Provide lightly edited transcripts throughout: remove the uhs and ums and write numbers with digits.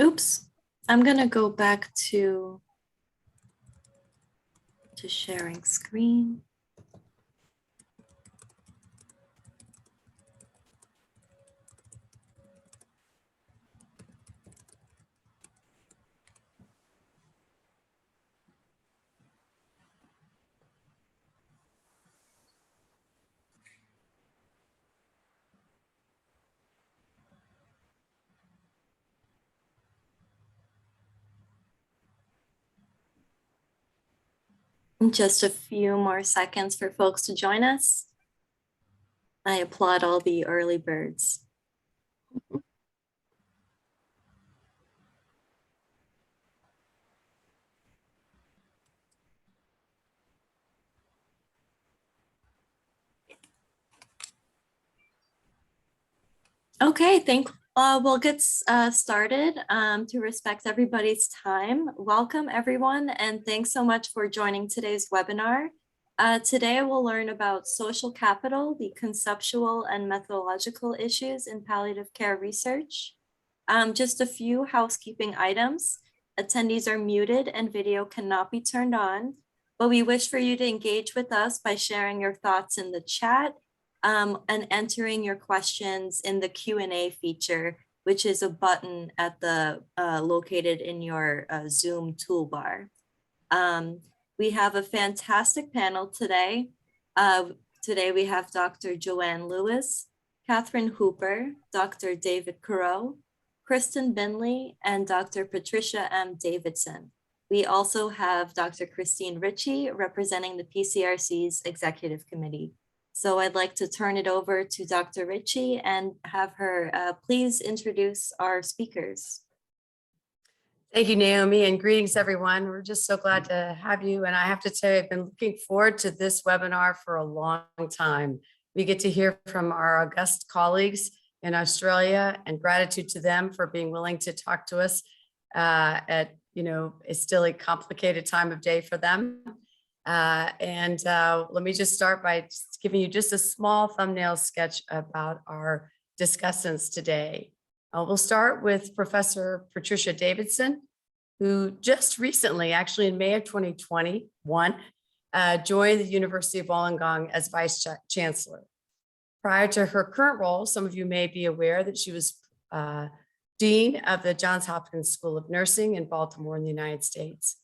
Oops, I'm gonna go back to sharing screen. Just a few more seconds for folks to join us. I applaud all the early birds. Okay, we'll get started to respect everybody's time. Welcome everyone, and thanks so much for joining today's webinar. Today we'll learn about social capital, the conceptual and methodological issues in palliative care research. Just a few housekeeping items. Attendees are muted and video cannot be turned on, but we wish for you to engage with us by sharing your thoughts in the chat and entering your questions in the Q&A feature, which is a button at the located in your Zoom toolbar. We have a fantastic panel today. Today we have Dr. Joanne Lewis, Kathryn Hooper, Dr. David Currow, Kristin Bindley, and Dr. Patricia M. Davidson. We also have Dr. Christine Ritchie representing the PCRC's Executive Committee. So I'd like to turn it over to Dr. Ritchie and have her please introduce our speakers. Thank you, Naomi, and greetings, everyone. We're just so glad to have you. And I have to tell you, I've been looking forward to this webinar for a long time. We get to hear from our august colleagues in Australia, and gratitude to them for being willing to talk to us at, it's still a complicated time of day for them. Let me just start by just giving you just a small thumbnail sketch about our discussants today. We'll start with Professor Patricia Davidson, who just recently, actually in May of 2021, joined the University of Wollongong as Vice Chancellor. Prior to her current role, some of you may be aware that she was Dean of the Johns Hopkins School of Nursing in Baltimore in the United States.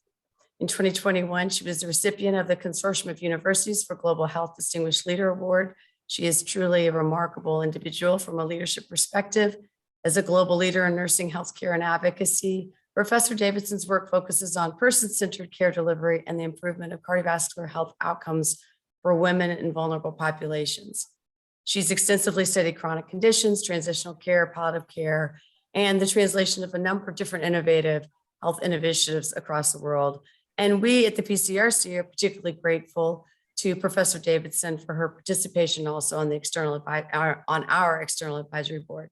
In 2021, she was the recipient of the Consortium of Universities for Global Health Distinguished Leader Award. She is truly a remarkable individual from a leadership perspective. As a global leader in nursing, healthcare, and advocacy, Professor Davidson's work focuses on person-centered care delivery and the improvement of cardiovascular health outcomes for women in vulnerable populations. She's extensively studied chronic conditions, transitional care, palliative care, and the translation of a number of different innovative health initiatives across the world. And we at the PCRC are particularly grateful to Professor Davidson for her participation also on our external advisory board.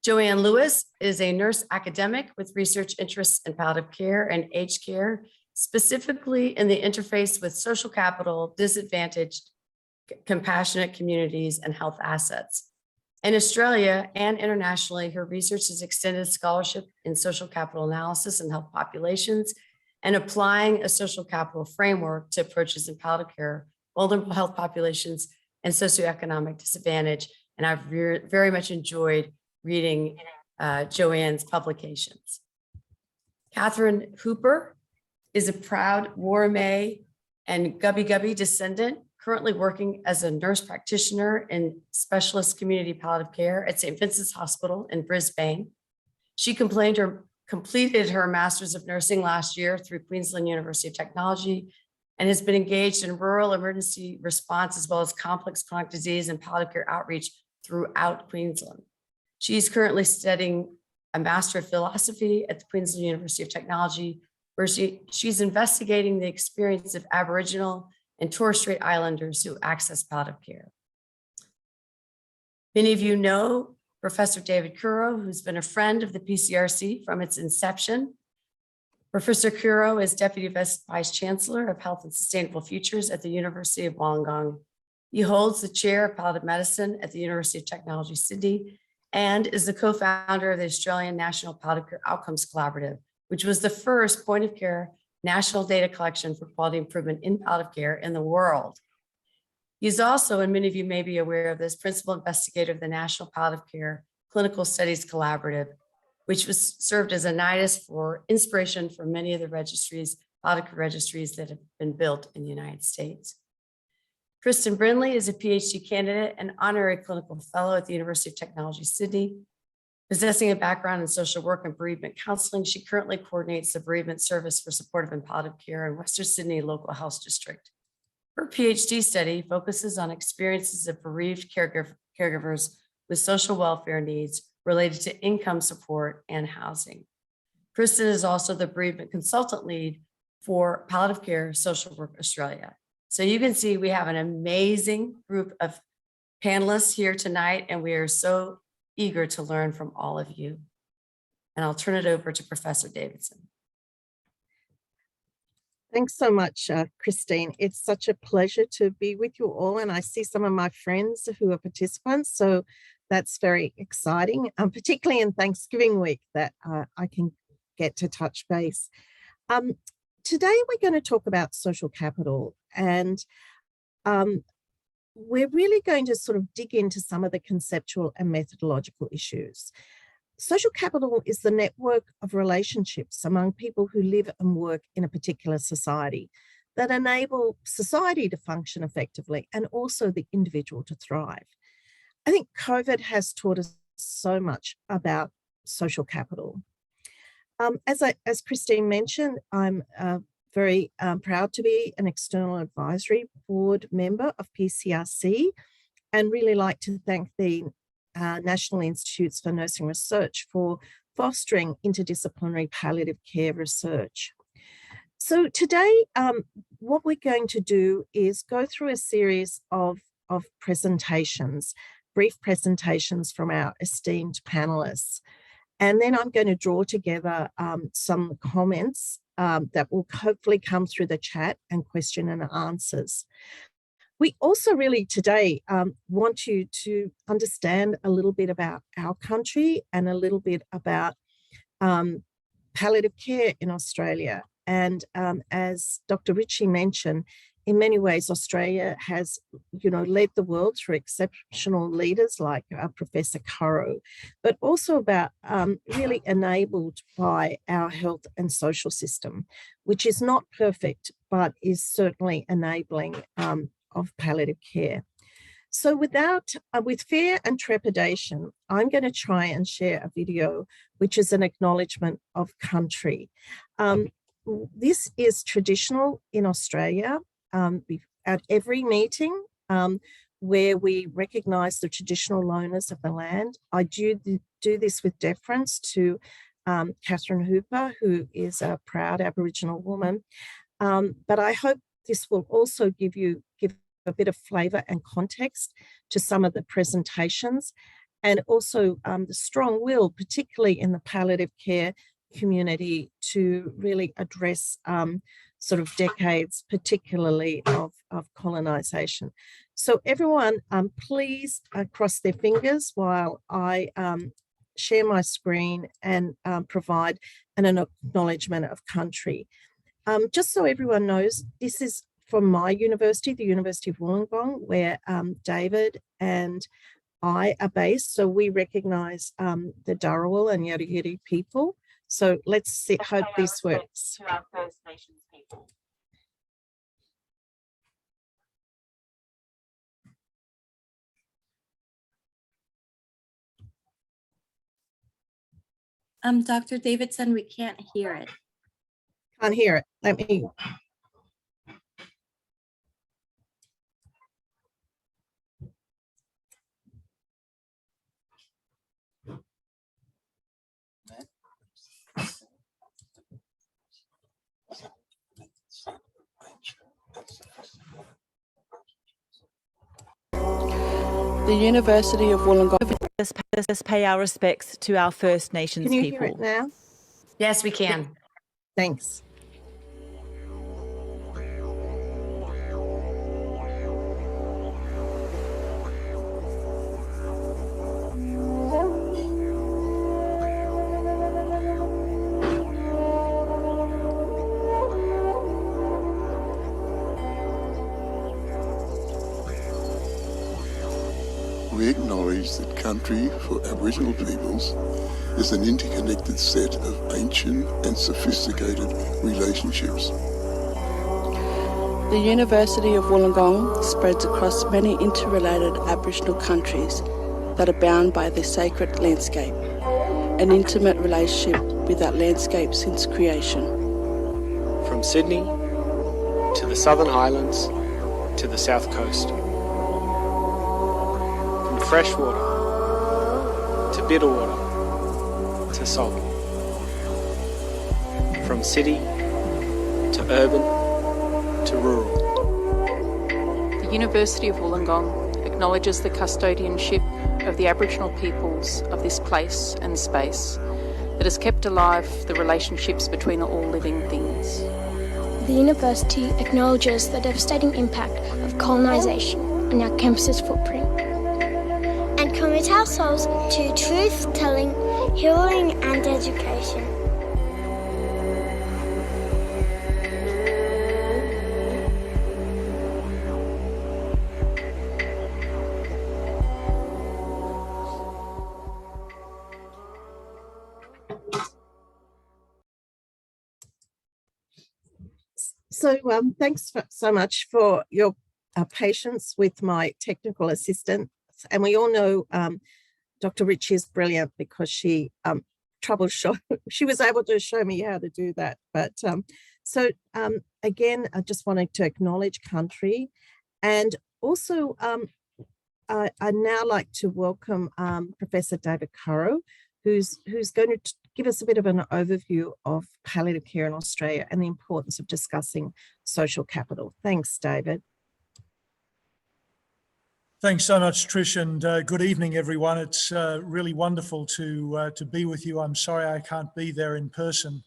Joanne Lewis is a nurse academic with research interests in palliative care and aged care, specifically in the interface with social capital, disadvantaged, compassionate communities, and health assets. In Australia and internationally, her research has extended scholarship in social capital analysis and health populations, and applying a social capital framework to approaches in palliative care, vulnerable health populations, and socioeconomic disadvantage. And I've very much enjoyed reading Joanne's publications. Kathryn Hooper is a proud Worimi and Gubby Gubby descendant, currently working as a nurse practitioner in specialist community palliative care at St. Vincent's Hospital in Brisbane. She completed her Master's of Nursing last year through Queensland University of Technology and has been engaged in rural emergency response as well as complex chronic disease and palliative care outreach throughout Queensland. She's currently studying a Master of Philosophy at the Queensland University of Technology, where she's investigating the experience of Aboriginal and Torres Strait Islanders who access palliative care. Many of you know Professor David Currow, who's been a friend of the PCRC from its inception. Professor Currow is Deputy Vice Chancellor of Health and Sustainable Futures at the University of Wollongong. He holds the Chair of Palliative Medicine at the University of Technology, Sydney, and is the co-founder of the Australian National Palliative Care Outcomes Collaborative, which was the first point-of-care national data collection for quality improvement in palliative care in the world. He's also, and many of you may be aware of this, principal investigator of the National Palliative Care Clinical Studies Collaborative, which was served as a nidus for inspiration for many of the registries, palliative care registries that have been built in the United States. Kristin Bindley is a PhD candidate and honorary clinical fellow at the University of Technology, Sydney. Possessing a background in social work and bereavement counseling, she currently coordinates the bereavement service for supportive and palliative care in Western Sydney Local Health District. Her PhD study focuses on experiences of bereaved caregivers with social welfare needs related to income support and housing. Kristin is also the bereavement consultant lead for Palliative Care Social Work Australia. So you can see we have an amazing group of panelists here tonight, and we are so eager to learn from all of you. And I'll turn it over to Professor Davidson. Thanks so much, Christine. It's such a pleasure to be with you all, and I see some of my friends who are participants, so that's very exciting, particularly in Thanksgiving week that I can get to touch base. Today we're going to talk about social capital, and we're really going to sort of dig into some of the conceptual and methodological issues. Social capital is the network of relationships among people who live and work in a particular society that enable society to function effectively and also the individual to thrive. I think COVID has taught us so much about social capital. As Christine mentioned, I'm very proud to be an external advisory board member of PCRC and really like to thank the National Institutes for Nursing Research for fostering interdisciplinary palliative care research. So today, what we're going to do is go through a series of presentations, brief presentations from our esteemed panelists. And then I'm going to draw together some comments that will hopefully come through the chat and question and answers. We also really today want you to understand a little bit about our country and a little bit about palliative care in Australia. And as Dr. Ritchie mentioned, in many ways, Australia has, led the world through exceptional leaders like Professor Currow, but also about really enabled by our health and social system, which is not perfect, but is certainly enabling of palliative care. So with fear and trepidation, I'm going to try and share a video, which is an acknowledgement of country. This is traditional in Australia. At every meeting where we recognise the traditional owners of the land, I do this with deference to Kathryn Hooper, who is a proud Aboriginal woman. But I hope this will also give a bit of flavour and context to some of the presentations, and also the strong will, particularly in the palliative care community, to really address sort of decades, particularly of colonisation. So everyone, please cross their fingers while I share my screen and provide an acknowledgement of country. Just so everyone knows, this is from my university, the University of Wollongong, where David and I are based. So we recognise the Dharawal and Yadi Yadi people. So let's see, hope this works. To our First Nations people. Dr. Davidson, we can't hear it. Can't hear it. Let me. The University of Wollongong. Let's pay our respects to our First Nations people. Can you hear it now? Yes, we can. Thanks. we acknowledge that country for Aboriginal peoples is an interconnected set of ancient and sophisticated relationships. The University of Wollongong spreads across many interrelated Aboriginal countries that are bound by their sacred landscape, an intimate relationship with that landscape since creation. From Sydney to the Southern Highlands to the South Coast. From freshwater to bitter water to salt. From city to urban to rural. The University of Wollongong acknowledges the custodianship of the Aboriginal peoples of this place and space that has kept alive the relationships between all living things. The university acknowledges the devastating impact of colonisation on our campus's footprint. And commit ourselves to truth-telling, healing and education. So thanks so much for your patience with my technical assistant. And we all know Dr. Ritchie is brilliant because she she was able to show me how to do that. But again, I just wanted to acknowledge country, and also I'd now like to welcome Professor David Currow, who's going to give us a bit of an overview of palliative care in Australia and the importance of discussing social capital. Thanks, David. Thanks so much, Trish, and good evening, everyone. It's really wonderful to be with you. I'm sorry I can't be there in person.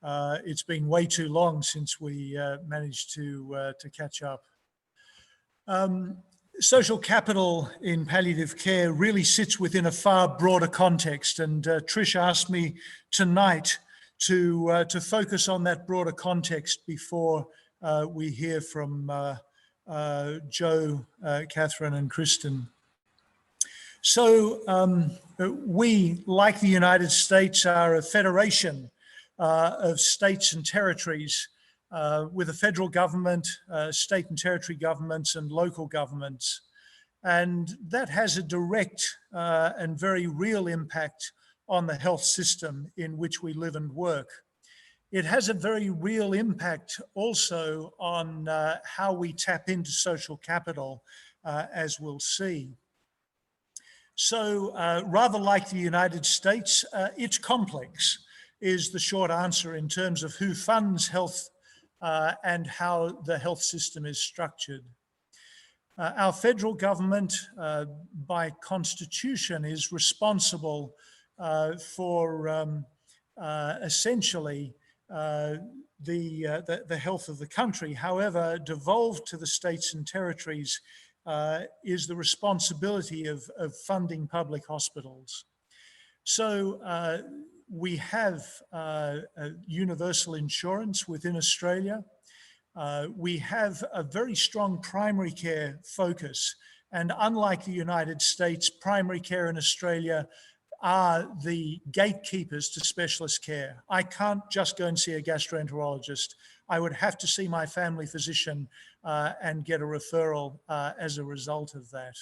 It's been way too long since we managed to catch up. Social capital in palliative care really sits within a far broader context, and Trish asked me tonight to focus on that broader context before we hear from Jo, Kathryn and Kristin. So we, like the United States, are a federation of states and territories with a federal government, state and territory governments and local governments. And that has a direct and very real impact on the health system in which we live and work. It has a very real impact also on how we tap into social capital, as we'll see. So rather like the United States, it's complex, is the short answer in terms of who funds health and how the health system is structured. Our federal government, by constitution, is responsible for essentially the health of the country. However, devolved to the states and territories is the responsibility of funding public hospitals. So we have universal insurance within Australia. We have a very strong primary care focus. And unlike the United States, primary care in Australia are the gatekeepers to specialist care. I can't just go and see a gastroenterologist. I would have to see my family physician and get a referral as a result of that.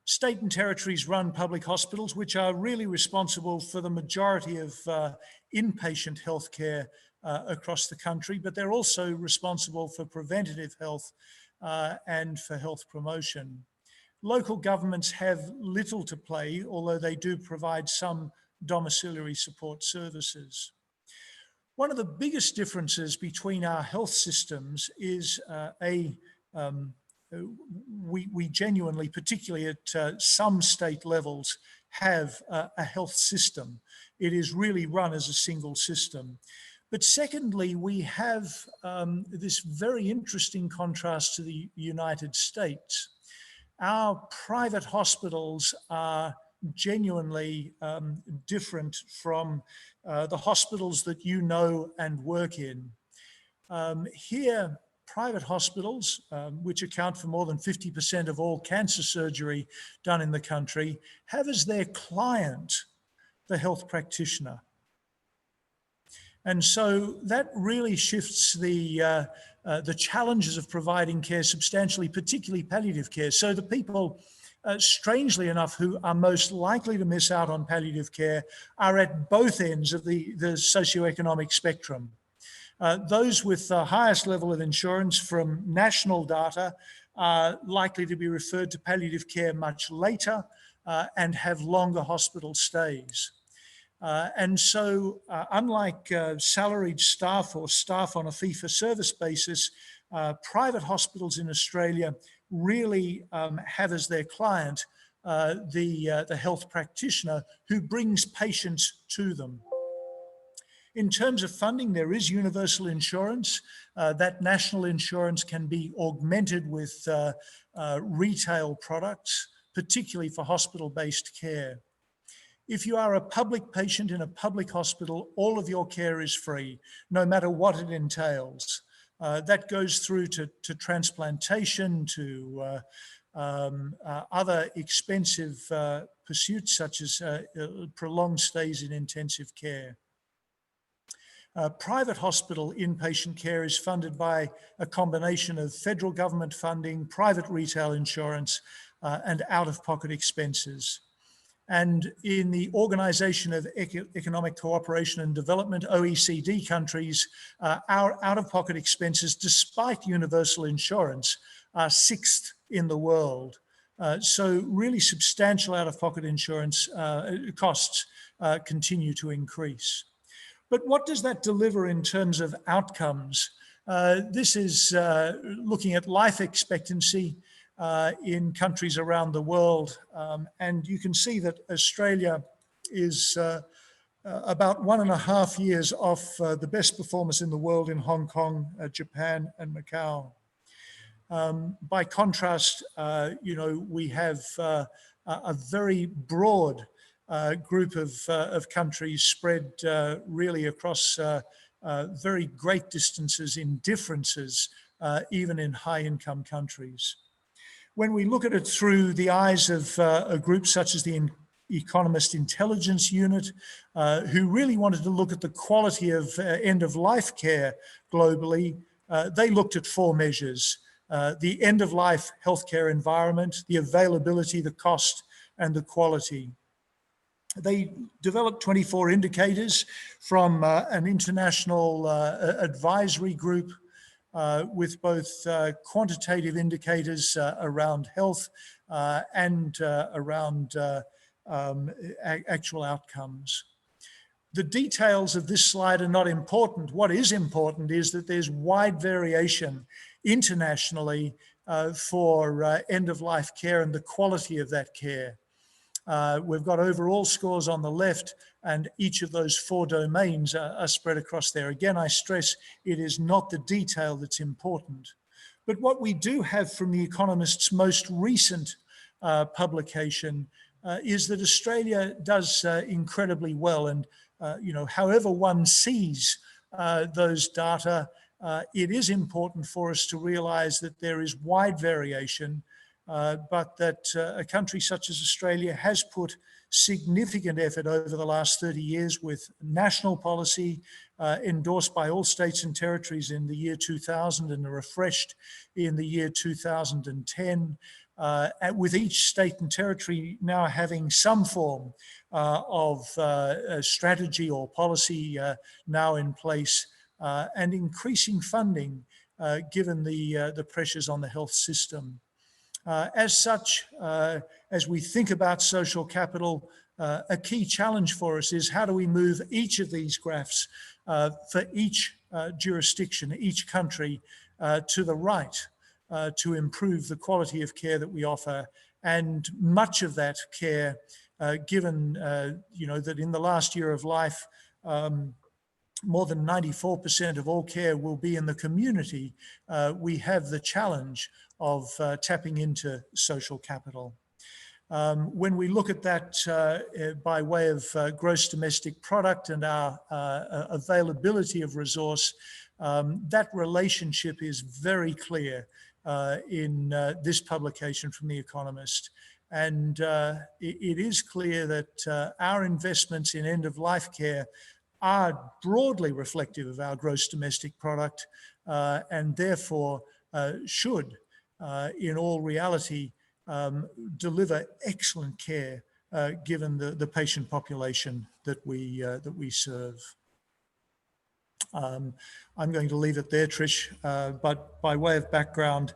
State and territories run public hospitals, which are really responsible for the majority of inpatient healthcare across the country, but they're also responsible for preventative health and for health promotion. Local governments have little to play, although they do provide some domiciliary support services. One of the biggest differences between our health systems is we genuinely, particularly at some state levels, have a health system. It is really run as a single system. But secondly, we have this very interesting contrast to the United States. Our private hospitals are genuinely different from the hospitals that you know and work in. Here, private hospitals, which account for more than 50% of all cancer surgery done in the country, have as their client the health practitioner. And so that really shifts the challenges of providing care substantially, particularly palliative care. So the people, strangely enough, who are most likely to miss out on palliative care are at both ends of the socioeconomic spectrum. Those with the highest level of insurance from national data are likely to be referred to palliative care much later and have longer hospital stays. And so unlike salaried staff or staff on a fee-for-service basis, private hospitals in Australia really have as their client the health practitioner who brings patients to them. In terms of funding, there is universal insurance. That national insurance can be augmented with retail products, particularly for hospital-based care. If you are a public patient in a public hospital, all of your care is free, no matter what it entails. That goes through to transplantation, to other expensive pursuits such as prolonged stays in intensive care. Private hospital inpatient care is funded by a combination of federal government funding, private retail insurance, and out-of-pocket expenses. And in the Organization of Economic Cooperation and Development, OECD countries, our out-of-pocket expenses, despite universal insurance, are 6th in the world. So really substantial out-of-pocket insurance costs continue to increase. But what does that deliver in terms of outcomes? This is looking at life expectancy in countries around the world. And you can see that Australia is about 1.5 years off the best performers in the world in Hong Kong, Japan, and Macau. By contrast, we have a very broad group of countries spread really across very great distances in differences, even in high-income countries. When we look at it through the eyes of a group such as the Economist Intelligence Unit, who really wanted to look at the quality of end-of-life care globally, they looked at 4 measures: the end-of-life healthcare environment, the availability, the cost, and the quality. They developed 24 indicators from an international advisory group with both quantitative indicators around health and around actual outcomes. The details of this slide are not important. What is important is that there's wide variation internationally for end-of-life care and the quality of that care. We've got overall scores on the left, and each of those 4 domains are spread across there. Again, I stress it is not the detail that's important. But what we do have from The Economist's most recent publication is that Australia does incredibly well. And, however one sees those data, it is important for us to realize that there is wide variation, but that a country such as Australia has put significant effort over the last 30 years with national policy endorsed by all states and territories in the year 2000 and refreshed in the year 2010, with each state and territory now having some form of strategy or policy now in place, and increasing funding given the pressures on the health system. As such, as we think about social capital, a key challenge for us is how do we move each of these graphs for each jurisdiction, each country to the right to improve the quality of care that we offer. And much of that care, given that in the last year of life, more than 94% of all care will be in the community, we have the challenge of tapping into social capital. When we look at that by way of gross domestic product and our availability of resource, that relationship is very clear in this publication from The Economist. And it is clear that our investments in end-of-life care are broadly reflective of our gross domestic product and therefore should, in all reality, deliver excellent care given the patient population that we serve. I'm going to leave it there, Trish, but by way of background,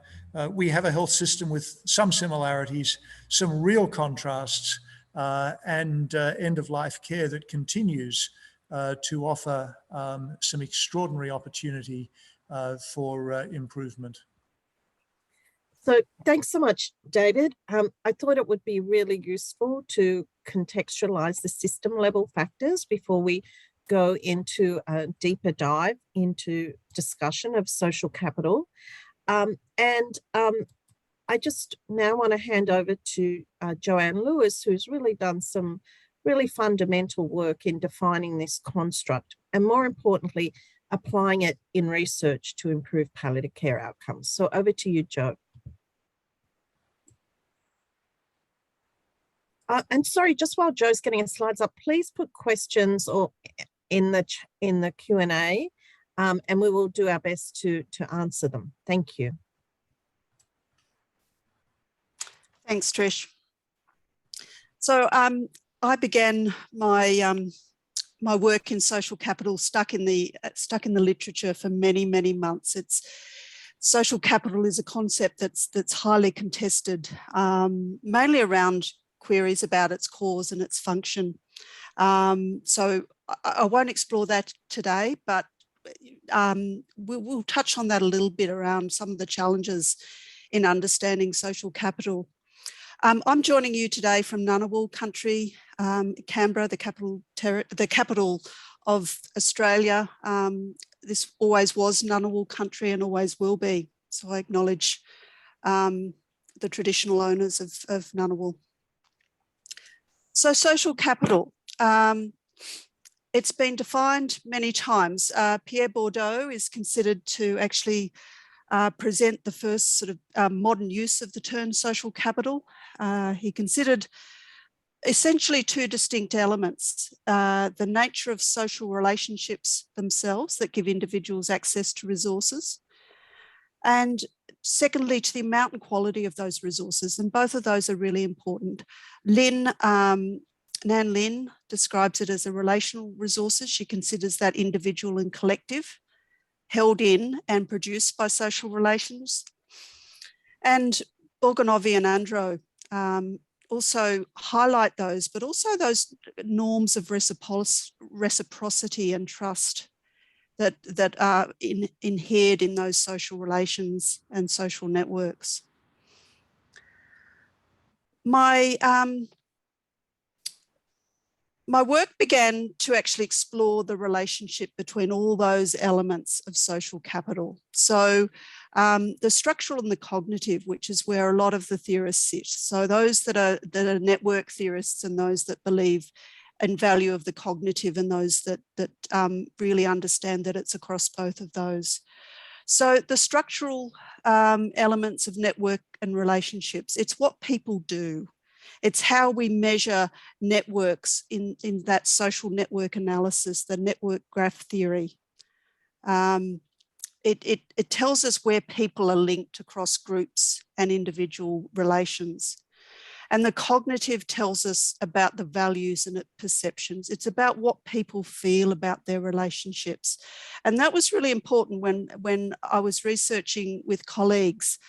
we have a health system with some similarities, some real contrasts, and end-of-life care that continues to offer some extraordinary opportunity for improvement. So thanks so much, David. I thought it would be really useful to contextualize the system level factors before we go into a deeper dive into discussion of social capital. I just now want to hand over to Joanne Lewis, who's really done some really fundamental work in defining this construct and, more importantly, applying it in research to improve palliative care outcomes. So over to you, Jo. And sorry, just while Jo's getting her slides up, please put questions or in the Q&A, and we will do our best to answer them. Thank you. Thanks, Trish. So I began my my work in social capital stuck in the literature for many months. Social capital is a concept that's highly contested, mainly around queries about its cause and its function. So I won't explore that today, but we'll touch on that a little bit around some of the challenges in understanding social capital. I'm joining you today from Ngunnawal country, Canberra, the capital of Australia. This always was Ngunnawal country and always will be. So I acknowledge the traditional owners of Ngunnawal. So social capital, it's been defined many times. Pierre Bourdieu is considered to actually present the first sort of modern use of the term social capital. He considered essentially two distinct elements: the nature of social relationships themselves that give individuals access to resources, and secondly, to the amount and quality of those resources. And both of those are really important. Nan Lin describes it as a relational resources. She considers that individual and collective, held in and produced by social relations. And Borgonovi and Andro also highlight those, but also those norms of reciprocity and trust that are inherent in those social relations and social networks. My work began to actually explore the relationship between all those elements of social capital. So the structural and the cognitive, which is where a lot of the theorists sit. So those that are network theorists and those that believe in value of the cognitive and those that really understand that it's across both of those. So the structural elements of network and relationships, it's what people do. It's how we measure networks in that social network analysis, the network graph theory. It tells us where people are linked across groups and individual relations. And the cognitive tells us about the values and perceptions. It's about what people feel about their relationships. And that was really important when I was researching with colleagues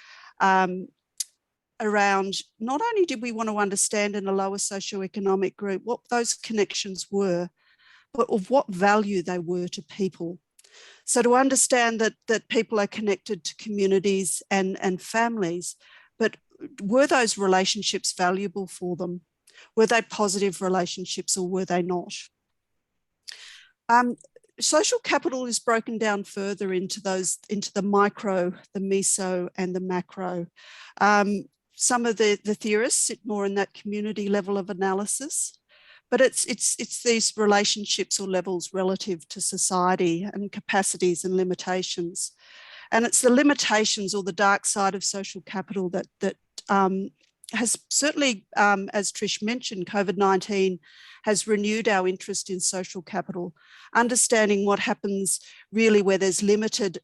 around not only did we want to understand in a lower socioeconomic group what those connections were, but of what value they were to people. So to understand that people are connected to communities and families, but were those relationships valuable for them? Were they positive relationships or were they not? Social capital is broken down further into the micro, the meso, and the macro. Some of the theorists sit more in that community level of analysis, but it's these relationships or levels relative to society and capacities and limitations. And it's the limitations or the dark side of social capital that has certainly, as Trish mentioned, COVID-19 has renewed our interest in social capital, understanding what happens really where there's limited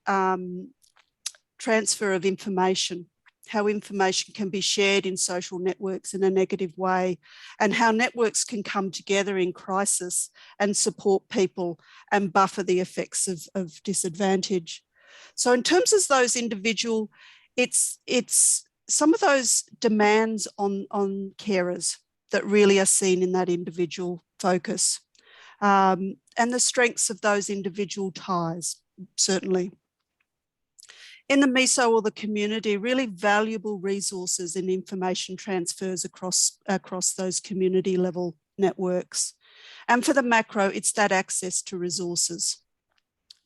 transfer of information, how information can be shared in social networks in a negative way, and how networks can come together in crisis and support people and buffer the effects of disadvantage. So in terms of those individual, it's some of those demands on carers that really are seen in that individual focus, and the strengths of those individual ties, certainly. In the meso or the community, really valuable resources in information transfers across those community level networks. And for the macro, it's that access to resources,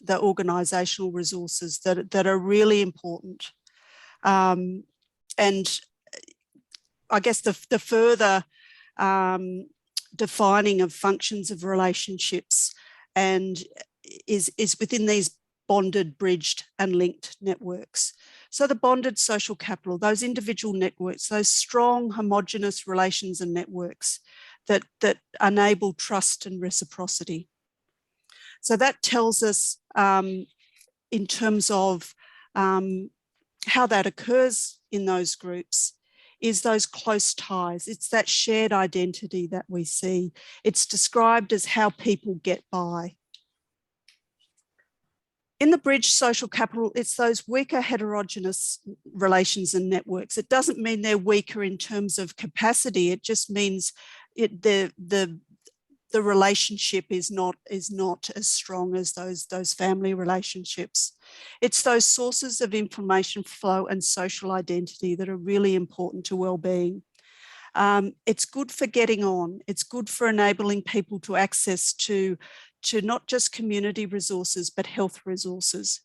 the organisational resources that are really important. And I guess the further defining of functions of relationships and is within these bonded, bridged and linked networks. So the bonded social capital, those individual networks, those strong homogenous relations and networks that enable trust and reciprocity. So that tells us in terms of how that occurs in those groups is those close ties. It's that shared identity that we see. It's described as how people get by. In the bridge social capital, it's those weaker heterogeneous relations and networks. It doesn't mean they're weaker in terms of capacity. It just means the relationship is not as strong as those family relationships. It's those sources of information flow and social identity that are really important to well-being. It's good for getting on. It's good for enabling people to access to not just community resources, but health resources.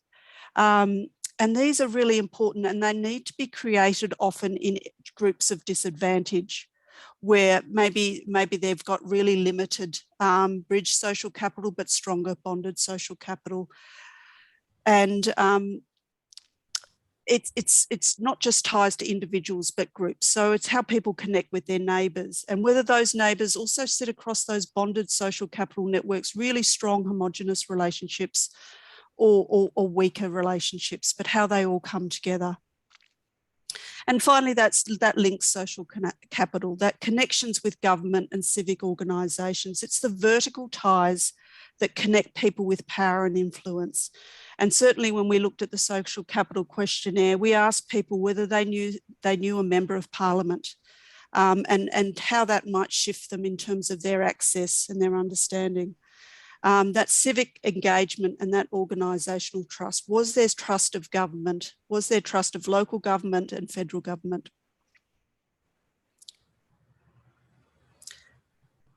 And these are really important, and they need to be created often in groups of disadvantage, where maybe they've got really limited bridge social capital, but stronger bonded social capital. And it's not just ties to individuals, but groups. So it's how people connect with their neighbours, and whether those neighbours also sit across those bonded social capital networks, really strong homogenous relationships or weaker relationships, but how they all come together. And finally, that links social capital, that connections with government and civic organisations. It's the vertical ties that connect people with power and influence. And certainly when we looked at the social capital questionnaire, we asked people whether they knew a member of parliament and how that might shift them in terms of their access and their understanding. That civic engagement and that organisational trust. Was there trust of government? Was there trust of local government and federal government?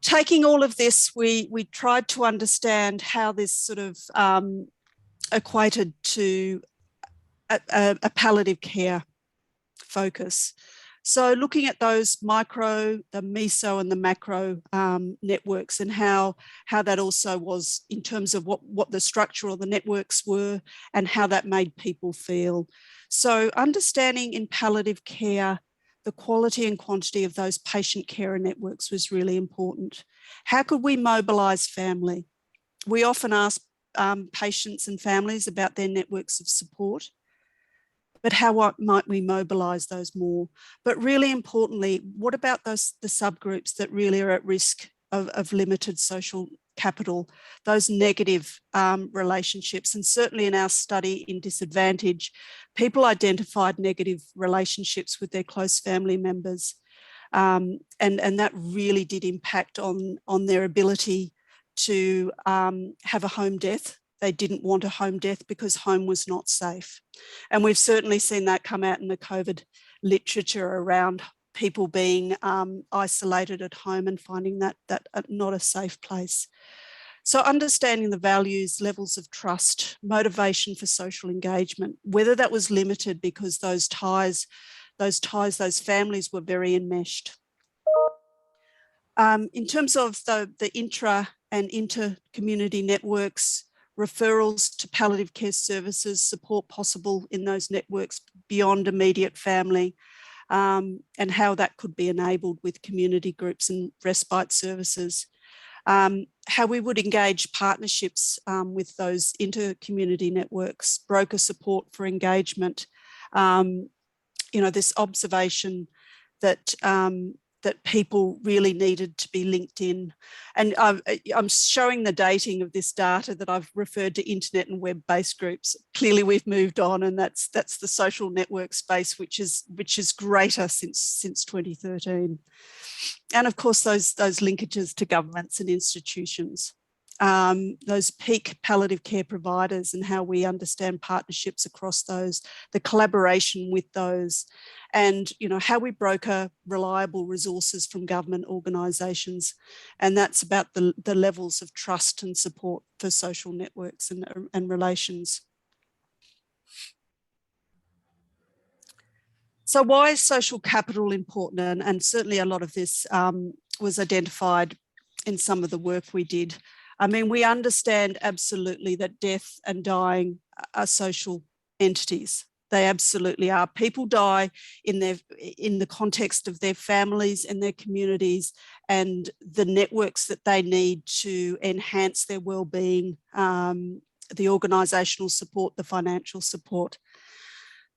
Taking all of this, we tried to understand how this sort of equated to a palliative care focus. So looking at those micro, the meso and the macro networks, and how that also was in terms of what the structure or the networks were and how that made people feel. So understanding in palliative care, the quality and quantity of those patient carer networks was really important. How could we mobilise family? We often ask patients and families about their networks of support, but how might we mobilise those more? But really importantly, what about the subgroups that really are at risk of limited social capital, those negative relationships? And certainly in our study in disadvantage, people identified negative relationships with their close family members. And that really did impact on their ability to have a home death. They didn't want a home death because home was not safe. And we've certainly seen that come out in the COVID literature around people being isolated at home and finding that not a safe place. So understanding the values, levels of trust, motivation for social engagement, whether that was limited because those ties those ties, those families were very enmeshed. In terms of the intra and inter-community networks, referrals to palliative care services, support possible in those networks beyond immediate family, and how that could be enabled with community groups and respite services. How we would engage partnerships with those inter-community networks, broker support for engagement, this observation that that people really needed to be linked in. And I'm showing the dating of this data that I've referred to internet and web-based groups. Clearly we've moved on, and that's the social network space, which is greater since 2013. And of course, those linkages to governments and institutions. Those peak palliative care providers and how we understand partnerships across those, the collaboration with those, and how we broker reliable resources from government organisations. And that's about the levels of trust and support for social networks and relations. So why is social capital important? And certainly a lot of this was identified in some of the work we did. I mean, we understand absolutely that death and dying are social entities. They absolutely are. People die in the context of their families and their communities and the networks that they need to enhance their well-being, the organisational support, the financial support.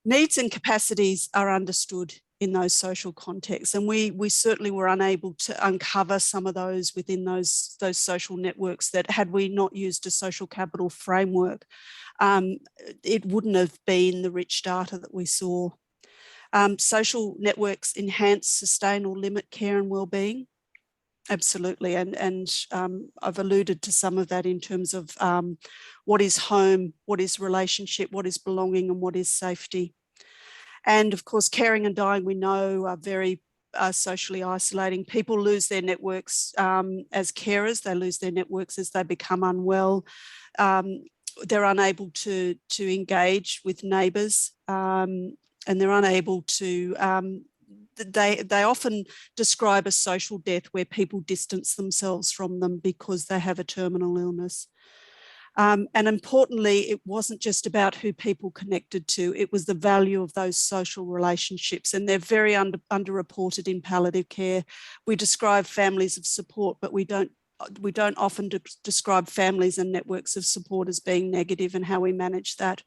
Needs and capacities are understood in those social contexts, and we certainly were unable to uncover some of those within those social networks that, had we not used a social capital framework, it wouldn't have been the rich data that we saw. Social networks enhance, sustain or limit care and wellbeing. Absolutely, and I've alluded to some of that in terms of what is home, what is relationship, what is belonging, and what is safety. And of course, caring and dying, we know, are very socially isolating. People lose their networks as carers. They lose their networks as they become unwell. They're unable to engage with neighbours, and they're unable to. They often describe a social death where people distance themselves from them because they have a terminal illness. And importantly, it wasn't just about who people connected to, it was the value of those social relationships, and they're very underreported in palliative care. We describe families of support, but we don't often describe families and networks of support as being negative, and how we manage that.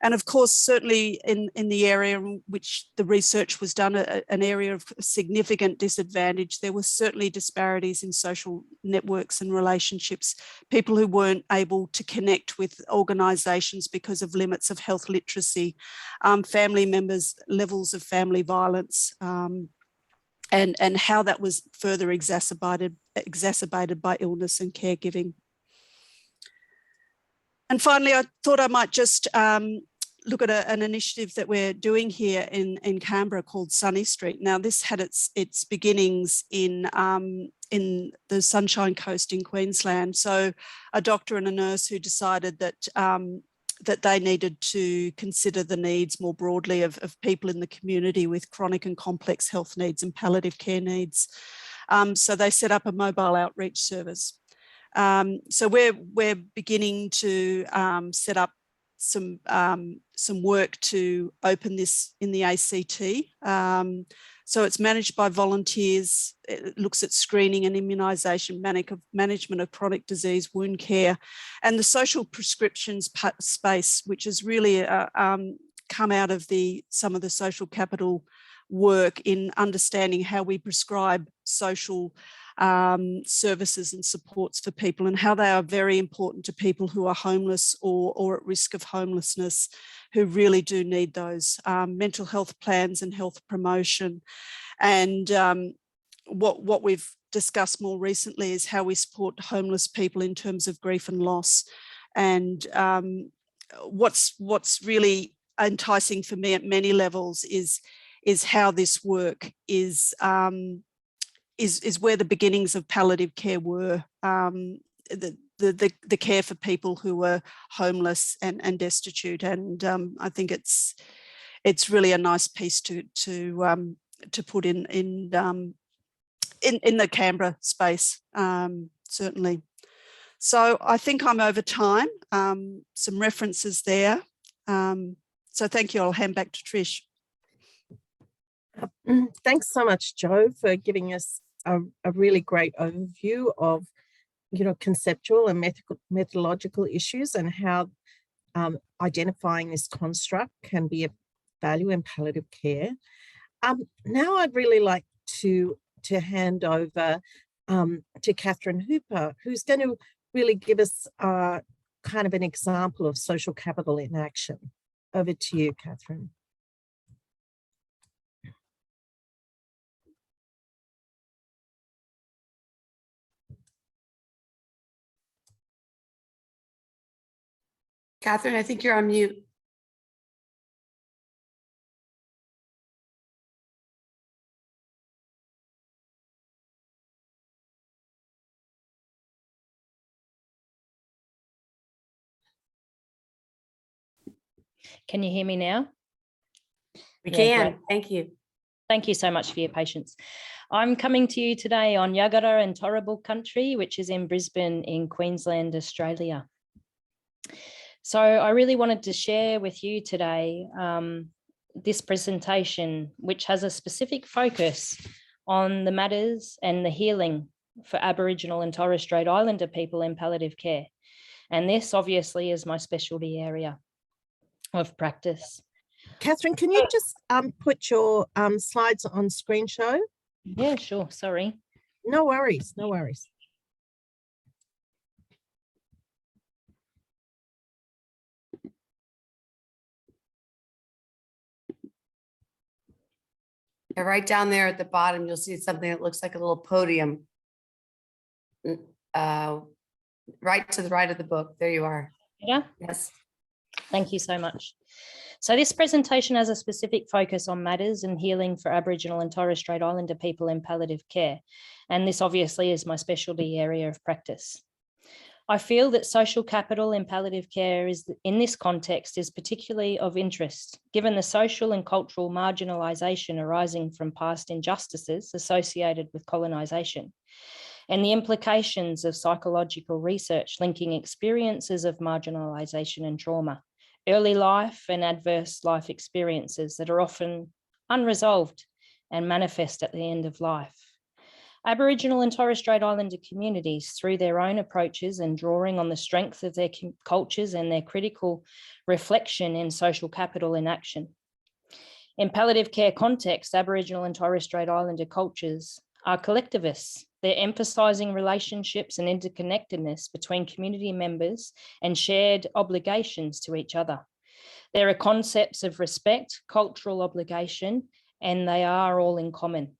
And of course, certainly in the area in which the research was done, an area of significant disadvantage, there were certainly disparities in social networks and relationships, people who weren't able to connect with organisations because of limits of health literacy, family members, levels of family violence, and how that was further exacerbated by illness and caregiving. And finally, I thought I might just look at an initiative that we're doing here in Canberra called Sunny Street. Now, this had its beginnings in the Sunshine Coast in Queensland. So a doctor and a nurse who decided that that they needed to consider the needs more broadly of people in the community with chronic and complex health needs and palliative care needs. So they set up a mobile outreach service. So we're beginning to set up some work to open this in the ACT. So it's managed by volunteers. It looks at screening and immunisation, management of chronic disease, wound care, and the social prescriptions space, which has really come out of some of the social capital work in understanding how we prescribe social services and supports for people, and how they are very important to people who are homeless or at risk of homelessness, who really do need those mental health plans and health promotion. And what we've discussed more recently is how we support homeless people in terms of grief and loss. And what's really enticing for me at many levels is how this work is where the beginnings of palliative care were, the care for people who were homeless and destitute. And I think it's it's really a nice piece to put in the Canberra space, certainly. So I think I'm over time. Some references there. So thank you. I'll hand back to Trish. Thanks so much, Jo, for giving us a really great overview of, conceptual and methodological issues and how identifying this construct can be of value in palliative care. Now I'd really like to hand over to Kathryn Hooper, who's going to really give us kind of an example of social capital in action. Over to you, Kathryn. Kathryn, I think you're on mute. Can you hear me now? We can. Thank you. Thank you so much for your patience. I'm coming to you today on Yagara and Turrbal country, which is in Brisbane in Queensland, Australia. So I really wanted to share with you today this presentation, which has a specific focus on the matters and the healing for Aboriginal and Torres Strait Islander people in palliative care. And this obviously is my specialty area of practice. Kathryn, can you just put your slides on screen show? Yeah, sure. Sorry. No worries. No worries. Yeah, right down there at the bottom, you'll see something that looks like a little podium. Right to the right of the book. There you are. Yeah. Yes. Thank you so much. So this presentation has a specific focus on matters and healing for Aboriginal and Torres Strait Islander people in palliative care. And this obviously is my specialty area of practice. I feel that social capital in palliative care in this context is particularly of interest, given the social and cultural marginalisation arising from past injustices associated with colonisation, and the implications of psychological research linking experiences of marginalisation and trauma, early life and adverse life experiences that are often unresolved and manifest at the end of life. Aboriginal and Torres Strait Islander communities, through their own approaches and drawing on the strength of their cultures and their critical reflection in social capital in action. In palliative care context, Aboriginal and Torres Strait Islander cultures are collectivists. They're emphasising relationships and interconnectedness between community members and shared obligations to each other. There are concepts of respect, cultural obligation, and they are all in common.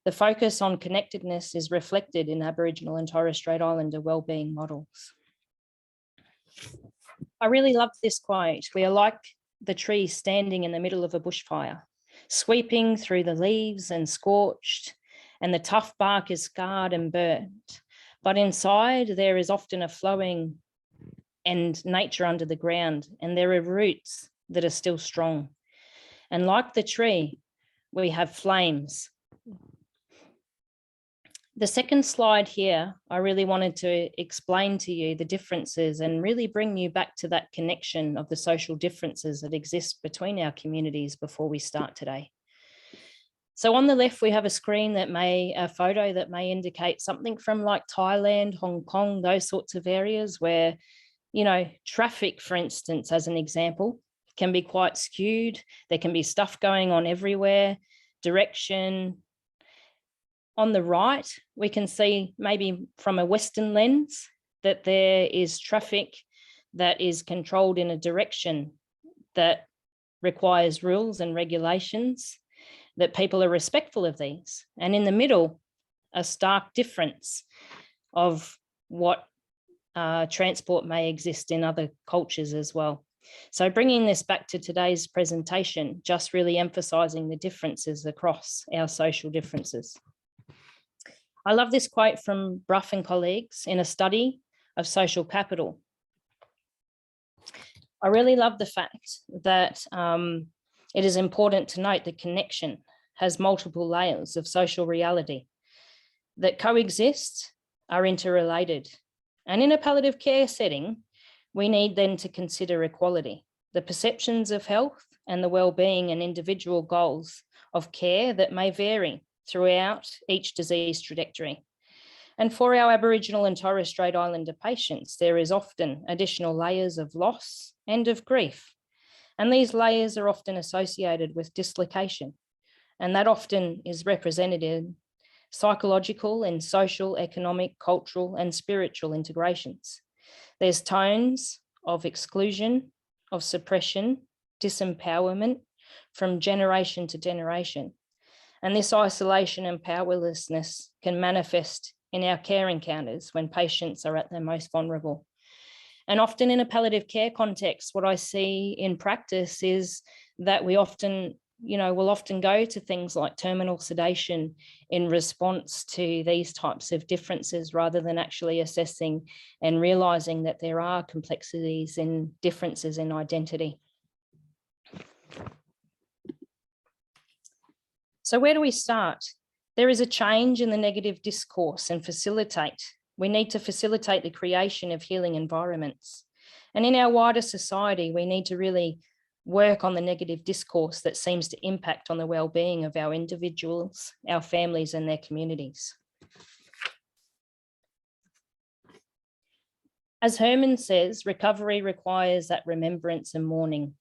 The focus on connectedness is reflected in Aboriginal and Torres Strait Islander wellbeing models. I really love this quote. We are like the tree standing in the middle of a bushfire, sweeping through the leaves and scorched, and the tough bark is scarred and burnt. But inside there is often a flowing and nature under the ground, and there are roots that are still strong. And like the tree, we have flames. The second slide here, I really wanted to explain to you the differences and really bring you back to that connection of the social differences that exist between our communities before we start today. So on the left, we have a photo that may indicate something from like Thailand, Hong Kong, those sorts of areas where, traffic, for instance, as an example, can be quite skewed. There can be stuff going on everywhere, direction. On the right, we can see maybe from a Western lens that there is traffic that is controlled in a direction that requires rules and regulations, that people are respectful of these. And in the middle, a stark difference of what transport may exist in other cultures as well. So bringing this back to today's presentation, just really emphasising the differences across our social differences. I love this quote from Brough and colleagues in a study of social capital. I really love the fact that it is important to note the connection has multiple layers of social reality that coexist, are interrelated. And in a palliative care setting, we need then to consider equality, the perceptions of health and the well-being and individual goals of care that may vary throughout each disease trajectory. And for our Aboriginal and Torres Strait Islander patients, there is often additional layers of loss and of grief. And these layers are often associated with dislocation. And that often is represented in psychological and social, economic, cultural, and spiritual integrations. There's tones of exclusion, of suppression, disempowerment from generation to generation. And this isolation and powerlessness can manifest in our care encounters when patients are at their most vulnerable. And often in a palliative care context, what I see in practice is that we often, will often go to things like terminal sedation in response to these types of differences, rather than actually assessing and realizing that there are complexities and differences in identity. So where do we start? There is a change in the negative discourse and we need to facilitate the creation of healing environments. And in our wider society, we need to really work on the negative discourse that seems to impact on the well-being of our individuals, our families, and their communities. As Herman says, recovery requires that remembrance and mourning.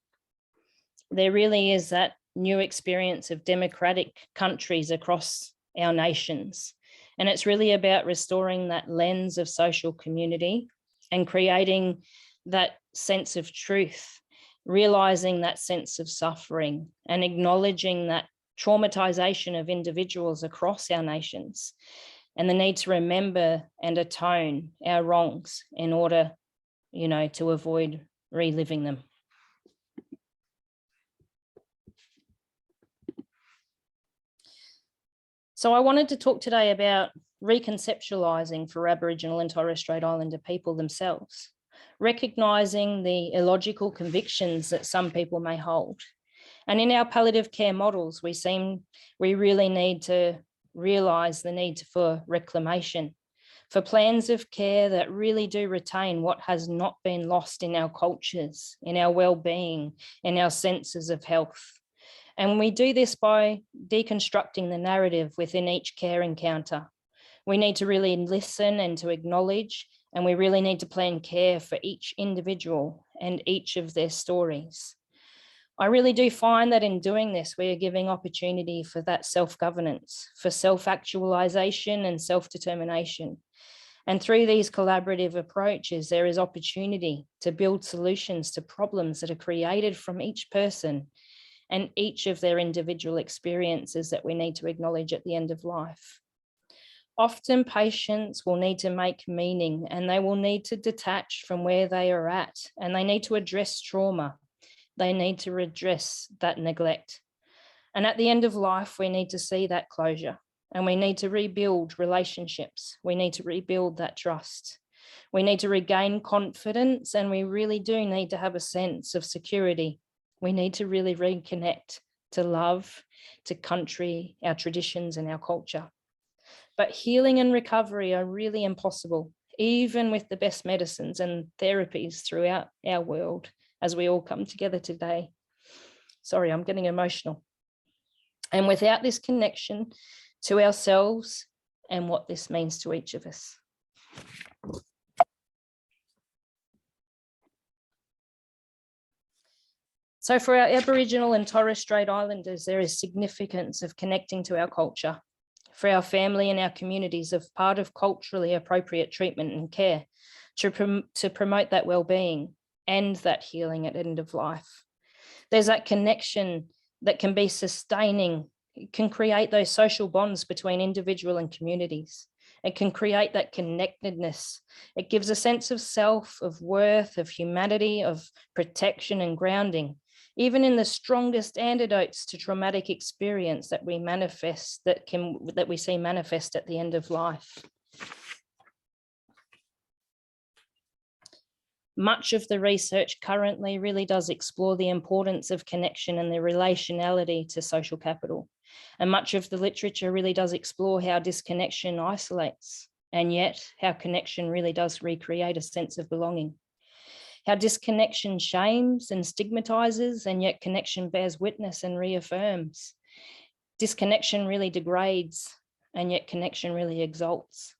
There really is that new experience of democratic countries across our nations. And it's really about restoring that lens of social community and creating that sense of truth, realizing that sense of suffering and acknowledging that traumatization of individuals across our nations and the need to remember and atone our wrongs in order, to avoid reliving them. So I wanted to talk today about reconceptualizing for Aboriginal and Torres Strait Islander people themselves, recognising the illogical convictions that some people may hold. And in our palliative care models, we really need to realise the need for reclamation, for plans of care that really do retain what has not been lost in our cultures, in our well-being, in our senses of health. And we do this by deconstructing the narrative within each care encounter. We need to really listen and to acknowledge, and we really need to plan care for each individual and each of their stories. I really do find that in doing this, we are giving opportunity for that self-governance, for self-actualization and self-determination. And through these collaborative approaches, there is opportunity to build solutions to problems that are created from each person and each of their individual experiences that we need to acknowledge at the end of life. Often patients will need to make meaning and they will need to detach from where they are at, and they need to address trauma. They need to redress that neglect. And at the end of life, we need to see that closure, and we need to rebuild relationships. We need to rebuild that trust. We need to regain confidence, and we really do need to have a sense of security. We need to really reconnect to love, to country, our traditions and our culture. But healing and recovery are really impossible, even with the best medicines and therapies throughout our world as we all come together today. Sorry, I'm getting emotional. And without this connection to ourselves and what this means to each of us. So for our Aboriginal and Torres Strait Islanders, there is significance of connecting to our culture. For our family and our communities, of part of culturally appropriate treatment and care to promote that well-being and that healing at the end of life. There's that connection that can be sustaining. It can create those social bonds between individual and communities. It can create that connectedness. It gives a sense of self, of worth, of humanity, of protection and grounding. Even in the strongest antidotes to traumatic experience that we manifest, that we see manifest at the end of life. Much of the research currently really does explore the importance of connection and the relationality to social capital. And much of the literature really does explore how disconnection isolates, and yet how connection really does recreate a sense of belonging. How disconnection shames and stigmatizes, and yet connection bears witness and reaffirms. Disconnection really degrades, and yet connection really exalts.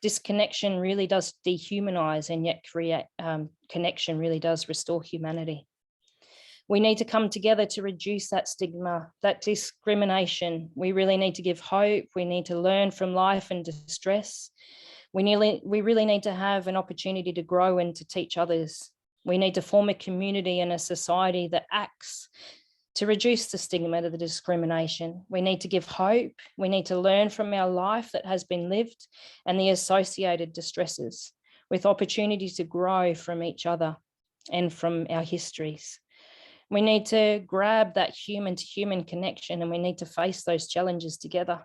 Disconnection really does dehumanize, and yet connection really does restore humanity. We need to come together to reduce that stigma, that discrimination. We really need to give hope. We need to learn from life and distress. We really need to have an opportunity to grow and to teach others. We need to form a community and a society that acts to reduce the stigma of the discrimination. We need to give hope. We need to learn from our life that has been lived and the associated distresses, with opportunities to grow from each other and from our histories. We need to grab that human-to-human connection, and we need to face those challenges together.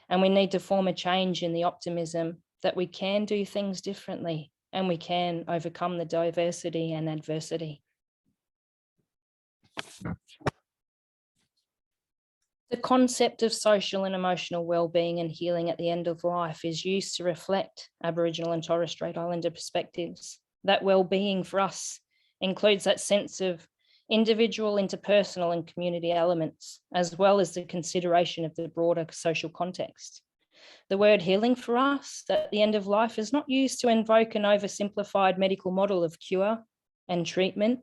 And we need to form a change in the optimism that we can do things differently and we can overcome the diversity and adversity. The concept of social and emotional well-being and healing at the end of life is used to reflect Aboriginal and Torres Strait Islander perspectives. That well-being for us includes that sense of individual, interpersonal and community elements, as well as the consideration of the broader social context. The word healing for us at the end of life is not used to invoke an oversimplified medical model of cure and treatment.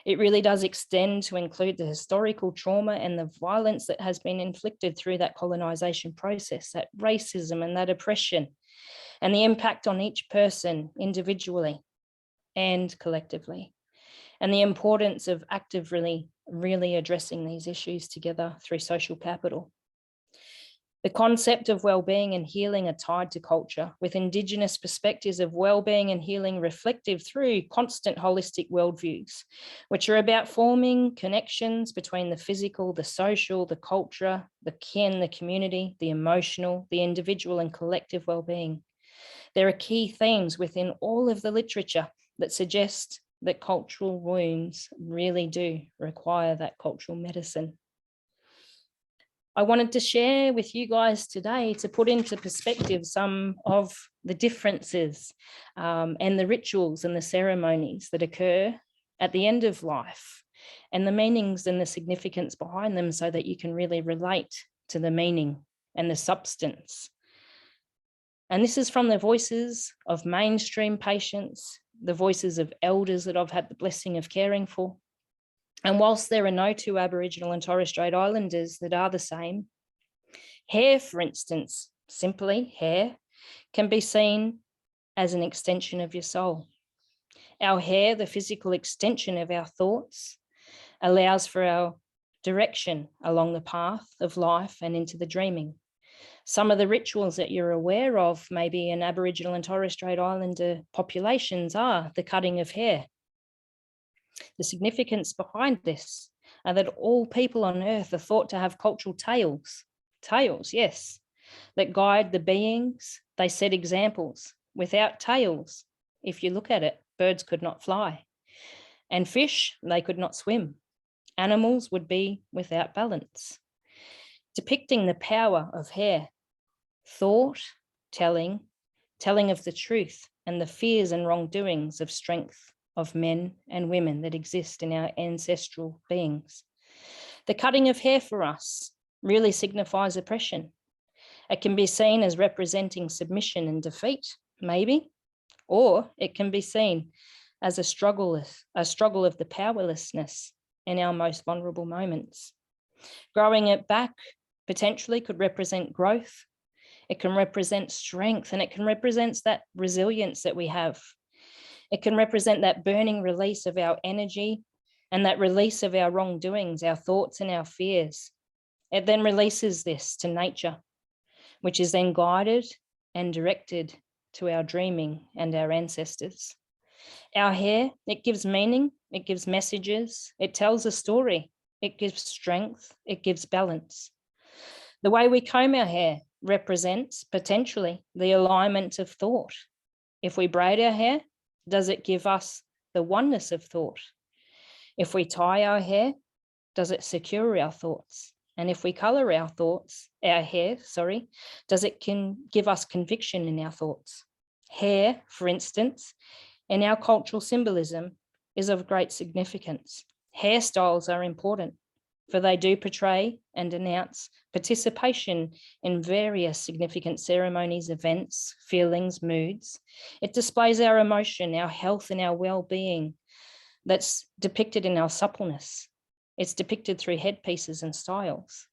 It really does extend to include the historical trauma and the violence that has been inflicted through that colonisation process, that racism and that oppression, and the impact on each person individually and collectively, and the importance of actively really addressing these issues together through social capital. The concept of well-being and healing are tied to culture, with Indigenous perspectives of well-being and healing reflected through constant holistic worldviews, which are about forming connections between the physical, the social, the culture, the kin, the community, the emotional, the individual and collective well-being. There are key themes within all of the literature that suggest that cultural wounds really do require that cultural medicine. I wanted to share with you guys today to put into perspective some of the differences and the rituals and the ceremonies that occur at the end of life, and the meanings and the significance behind them, so that you can really relate to the meaning and the substance. And this is from the voices of mainstream patients, the voices of elders that I've had the blessing of caring for. And whilst there are no two Aboriginal and Torres Strait Islanders that are the same, hair, for instance, simply hair, can be seen as an extension of your soul. Our hair, the physical extension of our thoughts, allows for our direction along the path of life and into the dreaming. Some of the rituals that you're aware of, maybe in Aboriginal and Torres Strait Islander populations, are the cutting of hair. The significance behind this are that all people on earth are thought to have cultural tales, yes, that guide the beings. They set examples. Without tails, if you look at it, birds could not fly, and fish, they could not swim. Animals would be without balance. Depicting the power of hair, thought, telling of the truth and the fears and wrongdoings of strength of men and women that exist in our ancestral beings. The cutting of hair for us really signifies oppression. It can be seen as representing submission and defeat, maybe, or it can be seen as a struggle of the powerlessness in our most vulnerable moments. Growing it back potentially could represent growth. It can represent strength, and it can represent that resilience that we have. It can represent that burning release of our energy and that release of our wrongdoings, our thoughts and our fears. It then releases this to nature, which is then guided and directed to our dreaming and our ancestors. Our hair, it gives meaning, it gives messages, it tells a story, it gives strength, it gives balance. The way we comb our hair represents potentially the alignment of thought. If we braid our hair, does it give us the oneness of thought. If we tie our hair, does it secure our thoughts? And if we color our hair, does it give us conviction in our thoughts? Hair, for instance, in our cultural symbolism is of great significance. Hairstyles are important, for they do portray and announce participation in various significant ceremonies, events, feelings, moods. It displays our emotion, our health, and our well-being that's depicted in our suppleness. It's depicted through headpieces and styles.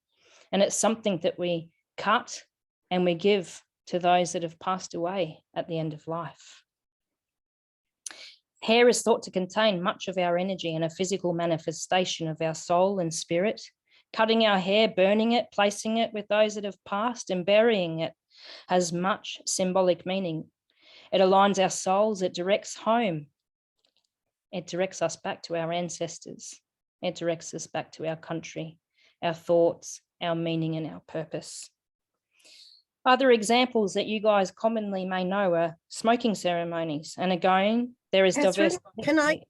And it's something that we cut and we give to those that have passed away at the end of life. Hair is thought to contain much of our energy and a physical manifestation of our soul and spirit. Cutting our hair, burning it, placing it with those that have passed, and burying it has much symbolic meaning. It aligns our souls, it directs home. It directs us back to our ancestors. It directs us back to our country, our thoughts, our meaning, and our purpose. Other examples that you guys commonly may know are smoking ceremonies. And again, there is diverse.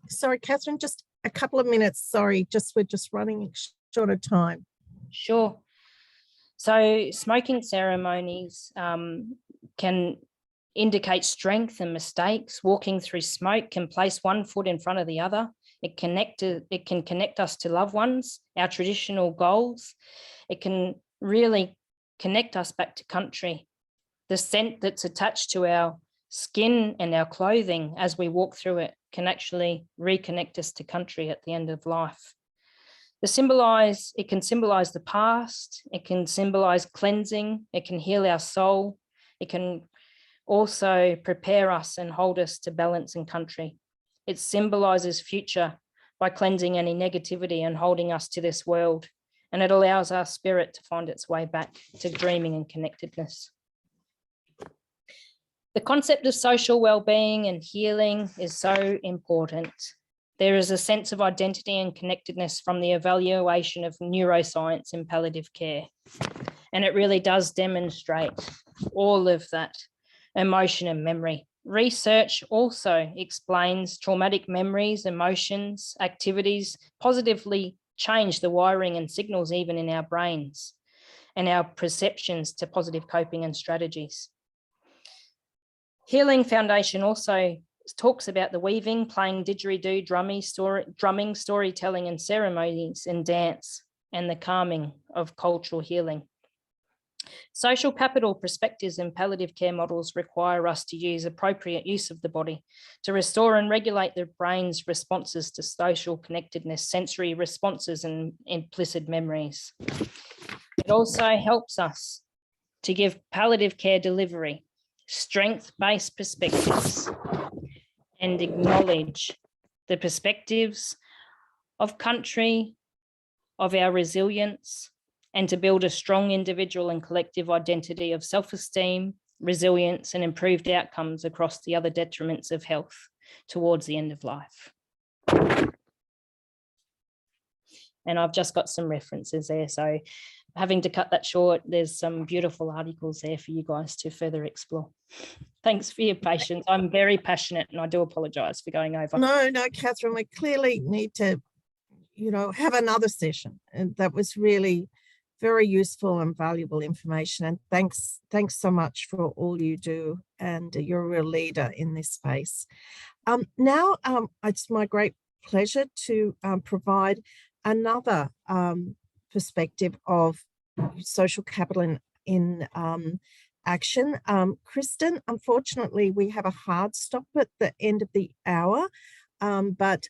Sorry, Kathryn, just a couple of minutes. Sorry, we're just running short of time. Sure. So smoking ceremonies can indicate strength and mistakes. Walking through smoke can place one foot in front of the other. It can connect us to loved ones, our traditional goals. It can really connect us back to country. The scent that's attached to our skin and our clothing as we walk through it can actually reconnect us to country at the end of life. It can symbolize the past. It can symbolize cleansing. It can heal our soul. It can also prepare us and hold us to balance in country. It symbolizes future by cleansing any negativity and holding us to this world. And it allows our spirit to find its way back to dreaming and connectedness. The concept of social well-being and healing is so important. There is a sense of identity and connectedness from the evaluation of neuroscience in palliative care. And it really does demonstrate all of that emotion and memory. Research also explains traumatic memories, emotions, activities positively change the wiring and signals even in our brains and our perceptions to positive coping and strategies. Healing Foundation also talks about the weaving, playing didgeridoo, drumming, storytelling and ceremonies and dance, and the calming of cultural healing. Social capital perspectives and palliative care models require us to use appropriate use of the body to restore and regulate the brain's responses to social connectedness, sensory responses and implicit memories. It also helps us to give palliative care delivery strength-based perspectives and acknowledge the perspectives of country, of our resilience, and to build a strong individual and collective identity of self-esteem, resilience, and improved outcomes across the other detriments of health towards the end of life. And I've just got some references there. So having to cut that short, there's some beautiful articles there for you guys to further explore. Thanks for your patience. I'm very passionate and I do apologise for going over. No, Kathryn, we clearly need to, have another session. And that was really very useful and valuable information. And thanks so much for all you do. And you're a real leader in this space. Now, it's my great pleasure to provide another perspective of social capital in action. Kristin, unfortunately, we have a hard stop at the end of the hour, but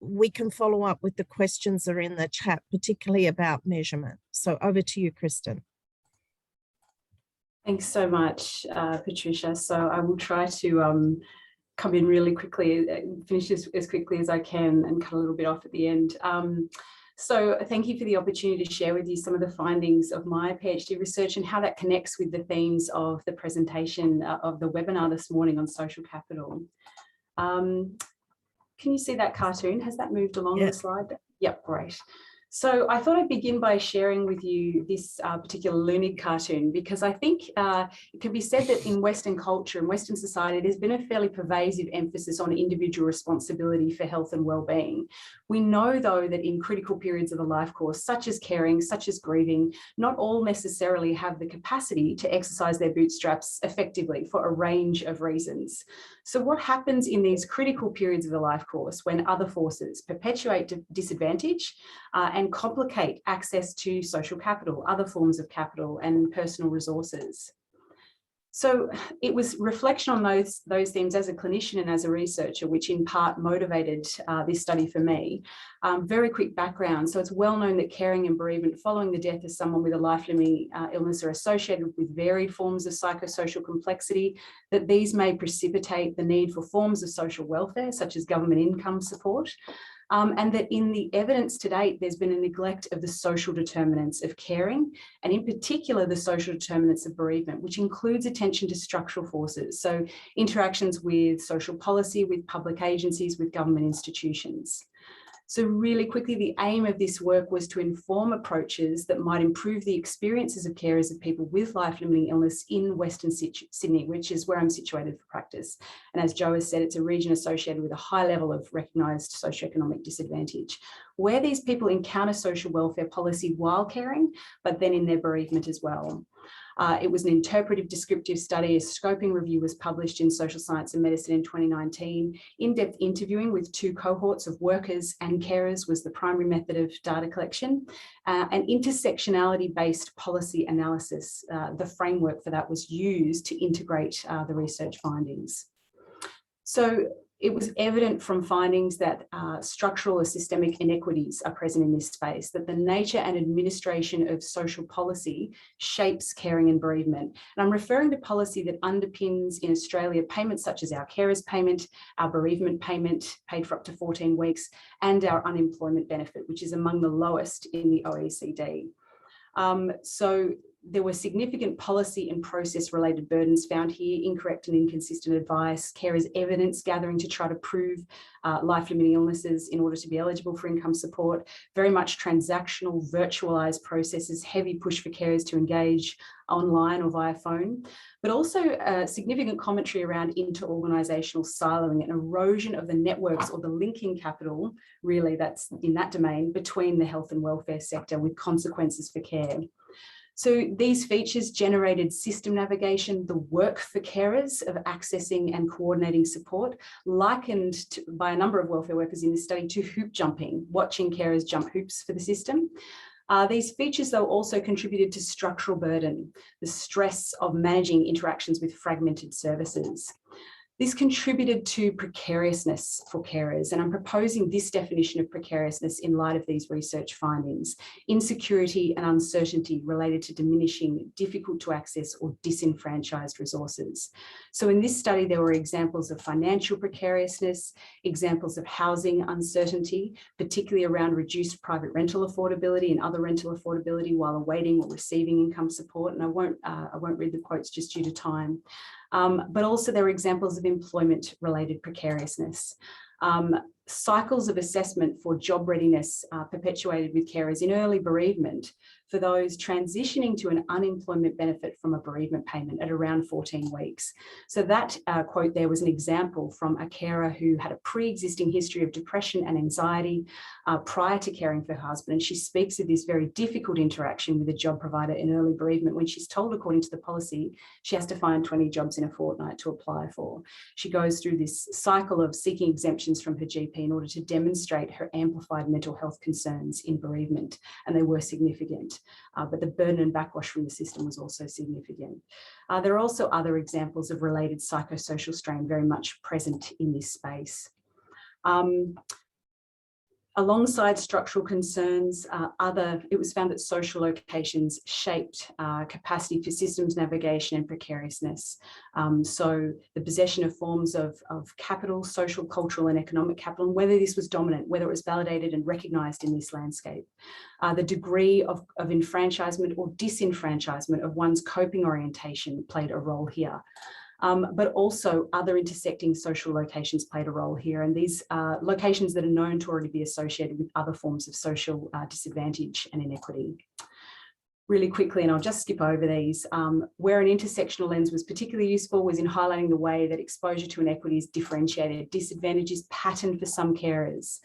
we can follow up with the questions that are in the chat, particularly about measurement. So over to you, Kristin. Thanks so much, Patricia. So I will try to come in really quickly, finish this as quickly as I can and cut a little bit off at the end. So thank you for the opportunity to share with you some of the findings of my PhD research and how that connects with the themes of the presentation of the webinar this morning on social capital. Can you see that cartoon? Has that moved along the slide? Yep, great. So I thought I'd begin by sharing with you this particular Loonig cartoon, because I think it can be said that in Western culture and Western society, there's been a fairly pervasive emphasis on individual responsibility for health and well-being. We know, though, that in critical periods of the life course, such as caring, such as grieving, not all necessarily have the capacity to exercise their bootstraps effectively for a range of reasons. So what happens in these critical periods of the life course when other forces perpetuate disadvantage and complicate access to social capital, other forms of capital and personal resources? So it was reflection on those themes as a clinician and as a researcher, which in part motivated this study for me. Very quick background. So it's well known that caring and bereavement following the death of someone with a life-limiting illness are associated with varied forms of psychosocial complexity, that these may precipitate the need for forms of social welfare, such as government income support. And that in the evidence to date, there's been a neglect of the social determinants of caring, and in particular, the social determinants of bereavement, which includes attention to structural forces. So interactions with social policy, with public agencies, with government institutions. So really quickly, the aim of this work was to inform approaches that might improve the experiences of carers of people with life-limiting illness in Western Sydney, which is where I'm situated for practice. And as Jo has said, it's a region associated with a high level of recognised socioeconomic disadvantage, where these people encounter social welfare policy while caring, but then in their bereavement as well. It was an interpretive descriptive study. A scoping review was published in Social Science and Medicine in 2019. In-depth interviewing with 2 cohorts of workers and carers was the primary method of data collection. And intersectionality-based policy analysis, the framework for that was used to integrate the research findings. So it was evident from findings that structural or systemic inequities are present in this space, that the nature and administration of social policy shapes caring and bereavement. And I'm referring to policy that underpins in Australia payments such as our carers payment, our bereavement payment paid for up to 14 weeks, and our unemployment benefit, which is among the lowest in the OECD. So there were significant policy and process related burdens found here, incorrect and inconsistent advice, carers evidence gathering to try to prove life-limiting illnesses in order to be eligible for income support, very much transactional, virtualized processes, heavy push for carers to engage online or via phone, but also significant commentary around inter-organisational siloing and erosion of the networks or the linking capital, really that's in that domain, between the health and welfare sector with consequences for care. So these features generated system navigation, the work for carers of accessing and coordinating support, likened by a number of welfare workers in this study to hoop jumping, watching carers jump hoops for the system. These features, though, also contributed to structural burden, the stress of managing interactions with fragmented services. This contributed to precariousness for carers, and I'm proposing this definition of precariousness in light of these research findings: insecurity and uncertainty related to diminishing, difficult to access or disenfranchised resources. So in this study, there were examples of financial precariousness, examples of housing uncertainty, particularly around reduced private rental affordability and other rental affordability while awaiting or receiving income support. And I won't read the quotes just due to time. But also there are examples of employment-related precariousness. Cycles of assessment for job readiness perpetuated with carers in early bereavement for those transitioning to an unemployment benefit from a bereavement payment at around 14 weeks. So that quote there was an example from a carer who had a pre-existing history of depression and anxiety prior to caring for her husband. And she speaks of this very difficult interaction with a job provider in early bereavement when she's told, according to the policy, she has to find 20 jobs in a fortnight to apply for. She goes through this cycle of seeking exemptions from her GP in order to demonstrate her amplified mental health concerns in bereavement, and they were significant. But the burden and backwash from the system was also significant. There are also other examples of related psychosocial strain very much present in this space. Alongside structural concerns, it was found that social locations shaped capacity for systems navigation and precariousness. So the possession of forms of capital, social, cultural and economic capital, and whether this was dominant, whether it was validated and recognised in this landscape. The degree of enfranchisement or disenfranchisement of one's coping orientation played a role here. but also other intersecting social locations played a role here. And these are locations that are known to already be associated with other forms of social disadvantage and inequity. Really quickly, and I'll just skip over these, where an intersectional lens was particularly useful was in highlighting the way that exposure to inequity is differentiated, disadvantage is patterned for some carers.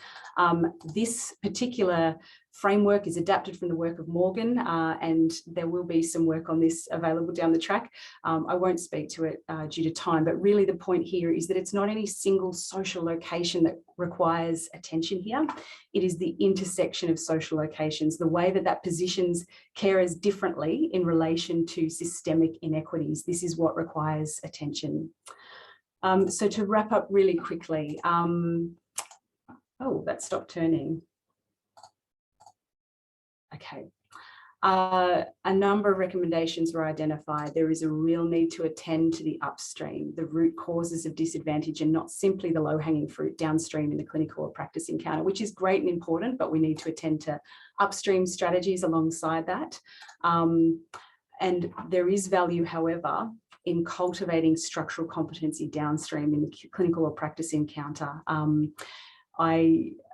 This particular framework is adapted from the work of Morgan, and there will be some work on this available down the track. I won't speak to it due to time, but really the point here is that it's not any single social location that requires attention here. It is the intersection of social locations, the way that that positions carers differently in relation to systemic inequities. This is what requires attention. So to wrap up really quickly, oh, that stopped turning. Okay. A number of recommendations were identified. There is a real need to attend to the upstream, the root causes of disadvantage, and not simply the low-hanging fruit downstream in the clinical or practice encounter, which is great and important, but we need to attend to upstream strategies alongside that. And there is value, however, in cultivating structural competency downstream in the clinical or practice encounter. And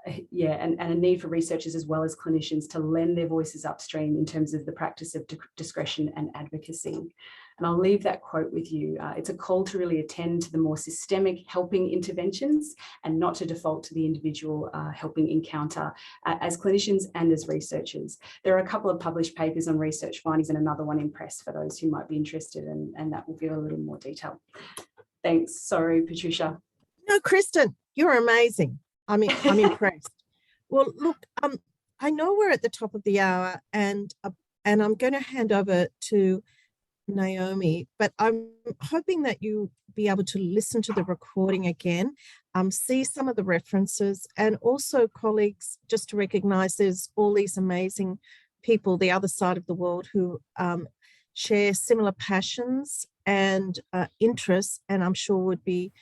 a need for researchers as well as clinicians to lend their voices upstream in terms of the practice of discretion and advocacy. And I'll leave that quote with you. It's a call to really attend to the more systemic helping interventions and not to default to the individual helping encounter as clinicians and as researchers. There are a couple of published papers on research findings and another one in press for those who might be interested, and that will give a little more detail. Thanks. Sorry, Patricia. No, Kristin, you're amazing. I'm impressed. Well, look, I know we're at the top of the hour, and I'm going to hand over to Naomi, but I'm hoping that you'll be able to listen to the recording again, see some of the references, and also, colleagues, just to recognise there's all these amazing people the other side of the world who share similar passions and interests, and I'm sure would be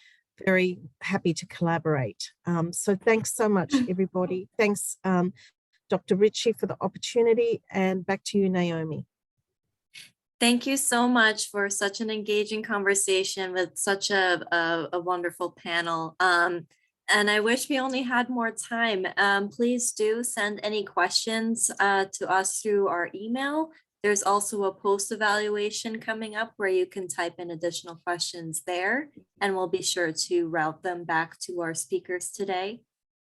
very happy to collaborate. So thanks so much, everybody. Thanks, Dr. Ritchie, for the opportunity, and back to you, Naomi. Thank you so much for such an engaging conversation with such a wonderful panel. And I wish we only had more time. Please do send any questions to us through our email. There's also a post-evaluation coming up where you can type in additional questions there, and we'll be sure to route them back to our speakers today.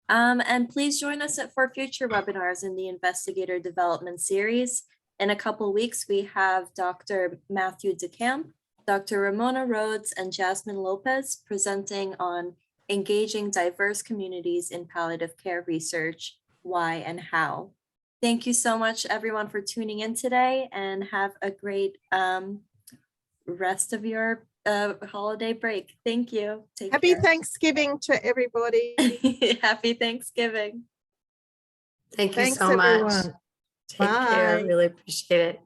And please join us for future webinars in the Investigator Development Series. In a couple weeks, we have Dr. Matthew DeCamp, Dr. Ramona Rhodes, and Jasmine Lopez presenting on engaging diverse communities in palliative care research, why and how. Thank you so much, everyone, for tuning in today, and have a great rest of your holiday break. Thank you. Happy Thanksgiving to everybody. Happy Thanksgiving. Thank you Thanks, so much. everyone. Take care. Bye. Really appreciate it.